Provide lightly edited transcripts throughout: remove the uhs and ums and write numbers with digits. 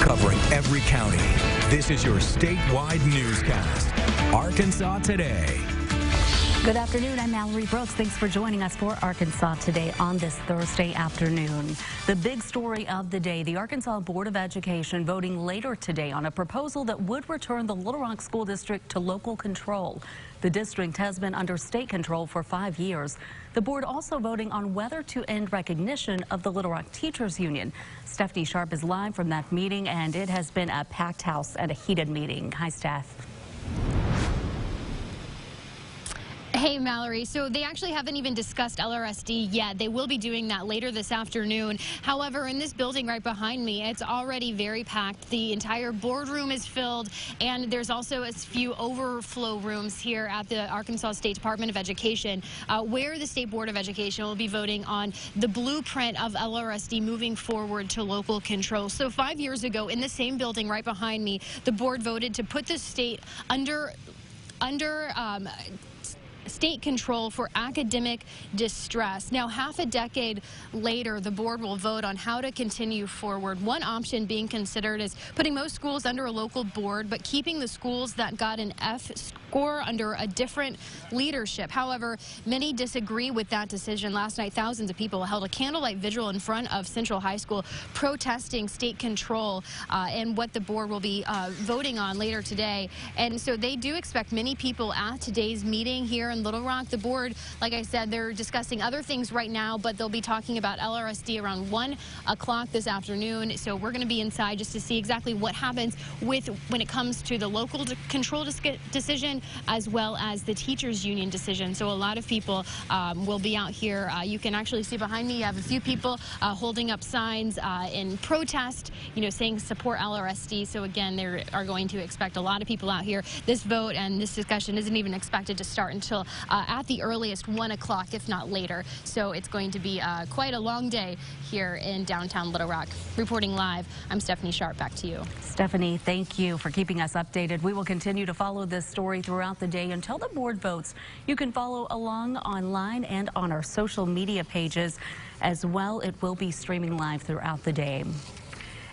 covering every county. This is your statewide newscast, Arkansas Today. Good afternoon, I'm Mallory Brooks. Thanks for joining us for Arkansas Today on this Thursday afternoon. The big story of the day, the Arkansas Board of Education voting later today on a proposal that would return the Little Rock School District to local control. The district has been under state control for 5 years. The board also voting on whether to end recognition of the Little Rock Teachers Union. Stephanie Sharp is live from that meeting, and it has been a packed house and a heated meeting. Hi, Steph. Hey, Mallory. So they actually haven't even discussed LRSD yet. They will be doing that later this afternoon. However, in this building right behind me, it's already very packed. The entire boardroom is filled, and there's also a few overflow rooms here at the Arkansas State Department of Education, where the State Board of Education will be voting on the blueprint of LRSD moving forward to local control. So 5 years ago, in the same building right behind me, the board voted to put the state under state control for academic distress. Now, half a decade later, the board will vote on how to continue forward. One option being considered is putting most schools under a local board, but keeping the schools that got an F score under a different leadership. However, many disagree with that decision. Last night, thousands of people held a candlelight vigil in front of Central High School protesting state control and what the board will be voting on later today. And so they do expect many people at today's meeting here in Little Rock. The board, like I said, they're discussing other things right now, but they'll be talking about LRSD around 1 o'clock this afternoon. So we're going to be inside just to see exactly what happens when it comes to the local control decision as well as the teachers union decision. So a lot of people will be out here. You can actually see behind me, you have a few people holding up signs in protest, saying support LRSD. So again, they are going to expect a lot of people out here. This vote and this discussion isn't even expected to start until at the earliest 1 o'clock, if not later. So it's going to be quite a long day here in downtown Little Rock. Reporting live, I'm Stephanie Sharp. Back to you. Stephanie, thank you for keeping us updated. We will continue to follow this story throughout the day until the board votes. You can follow along online and on our social media pages as well. It will be streaming live throughout the day.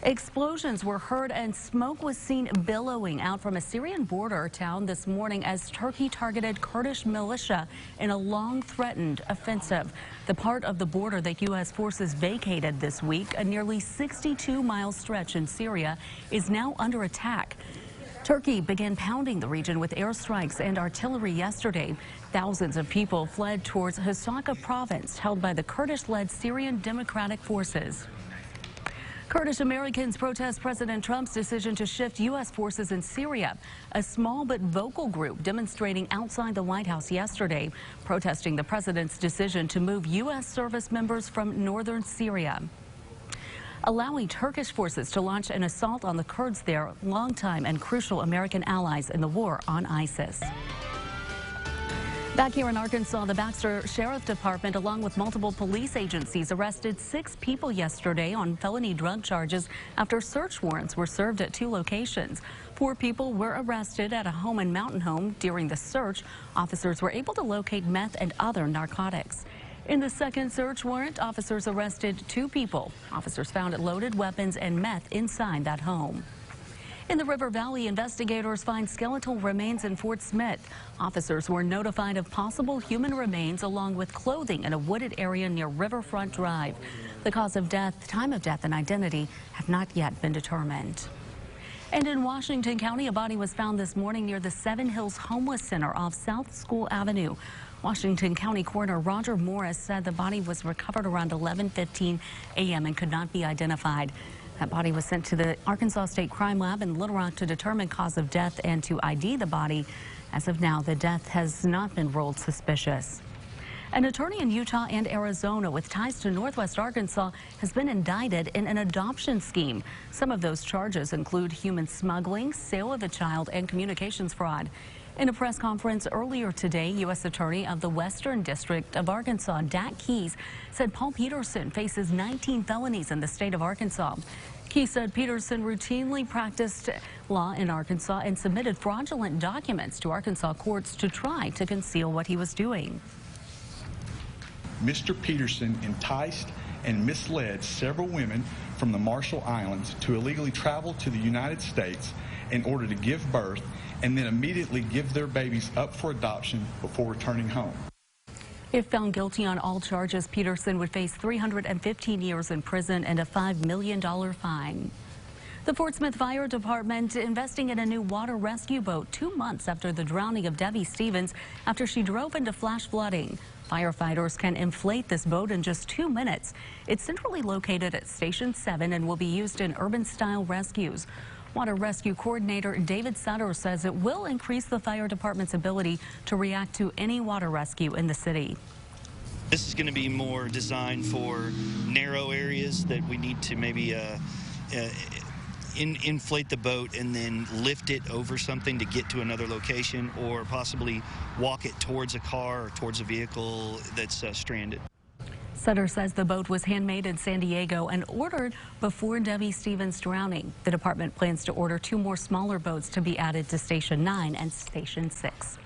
Explosions were heard and smoke was seen billowing out from a Syrian border town this morning as Turkey targeted Kurdish militia in a long-threatened offensive. The part of the border that U.S. forces vacated this week, a nearly 62-mile stretch in Syria, is now under attack. Turkey began pounding the region with airstrikes and artillery yesterday. Thousands of people fled towards Hasaka province, held by the Kurdish-led Syrian Democratic Forces. Kurdish Americans protest President Trump's decision to shift U.S. forces in Syria. A small but vocal group demonstrating outside the White House yesterday, protesting the president's decision to move U.S. service members from northern Syria, allowing Turkish forces to launch an assault on the Kurds there, longtime and crucial American allies in the war on ISIS. Back here in Arkansas, the Baxter Sheriff Department, along with multiple police agencies, arrested 6 people yesterday on felony drug charges after search warrants were served at 2 locations. 4 people were arrested at a home in Mountain Home. During the search, officers were able to locate meth and other narcotics. In the second search warrant, officers arrested 2 people. Officers found loaded weapons and meth inside that home. In the River Valley, investigators find skeletal remains in Fort Smith. Officers were notified of possible human remains along with clothing in a wooded area near Riverfront Drive. The cause of death, time of death, and identity have not yet been determined. And in Washington County, a body was found this morning near the Seven Hills Homeless Center off South School Avenue. Washington County Coroner Roger Morris said the body was recovered around 11:15 a.m. and could not be identified. That body was sent to the Arkansas State Crime Lab in Little Rock to determine cause of death and to ID the body. As of now, the death has not been ruled suspicious. An attorney in Utah and Arizona with ties to Northwest Arkansas has been indicted in an adoption scheme. Some of those charges include human smuggling, sale of a child, and communications fraud. In a press conference earlier today, U.S. Attorney of the Western District of Arkansas, Dak Keys, said Paul Peterson faces 19 felonies in the state of Arkansas. Keys said Peterson routinely practiced law in Arkansas and submitted fraudulent documents to Arkansas courts to try to conceal what he was doing. Mr. Peterson enticed and misled several women from the Marshall Islands to illegally travel to the United States in order to give birth and then immediately give their babies up for adoption before returning home. If found guilty on all charges, Peterson would face 315 years in prison and a $5 million fine. The Fort Smith Fire Department investing in a new water rescue boat 2 months after the drowning of Debbie Stevens after she drove into flash flooding. Firefighters can inflate this boat in just 2 minutes. It's centrally located at Station 7 and will be used in urban-style rescues. Water Rescue Coordinator David Sutter says it will increase the fire department's ability to react to any water rescue in the city. This is going to be more designed for narrow areas that we need to maybe inflate the boat and then lift it over something to get to another location, or possibly walk it towards a car or towards a vehicle that's stranded. Sutter says the boat was handmade in San Diego and ordered before Debbie Stevens' drowning. The department plans to order 2 more smaller boats to be added to Station 9 and Station 6.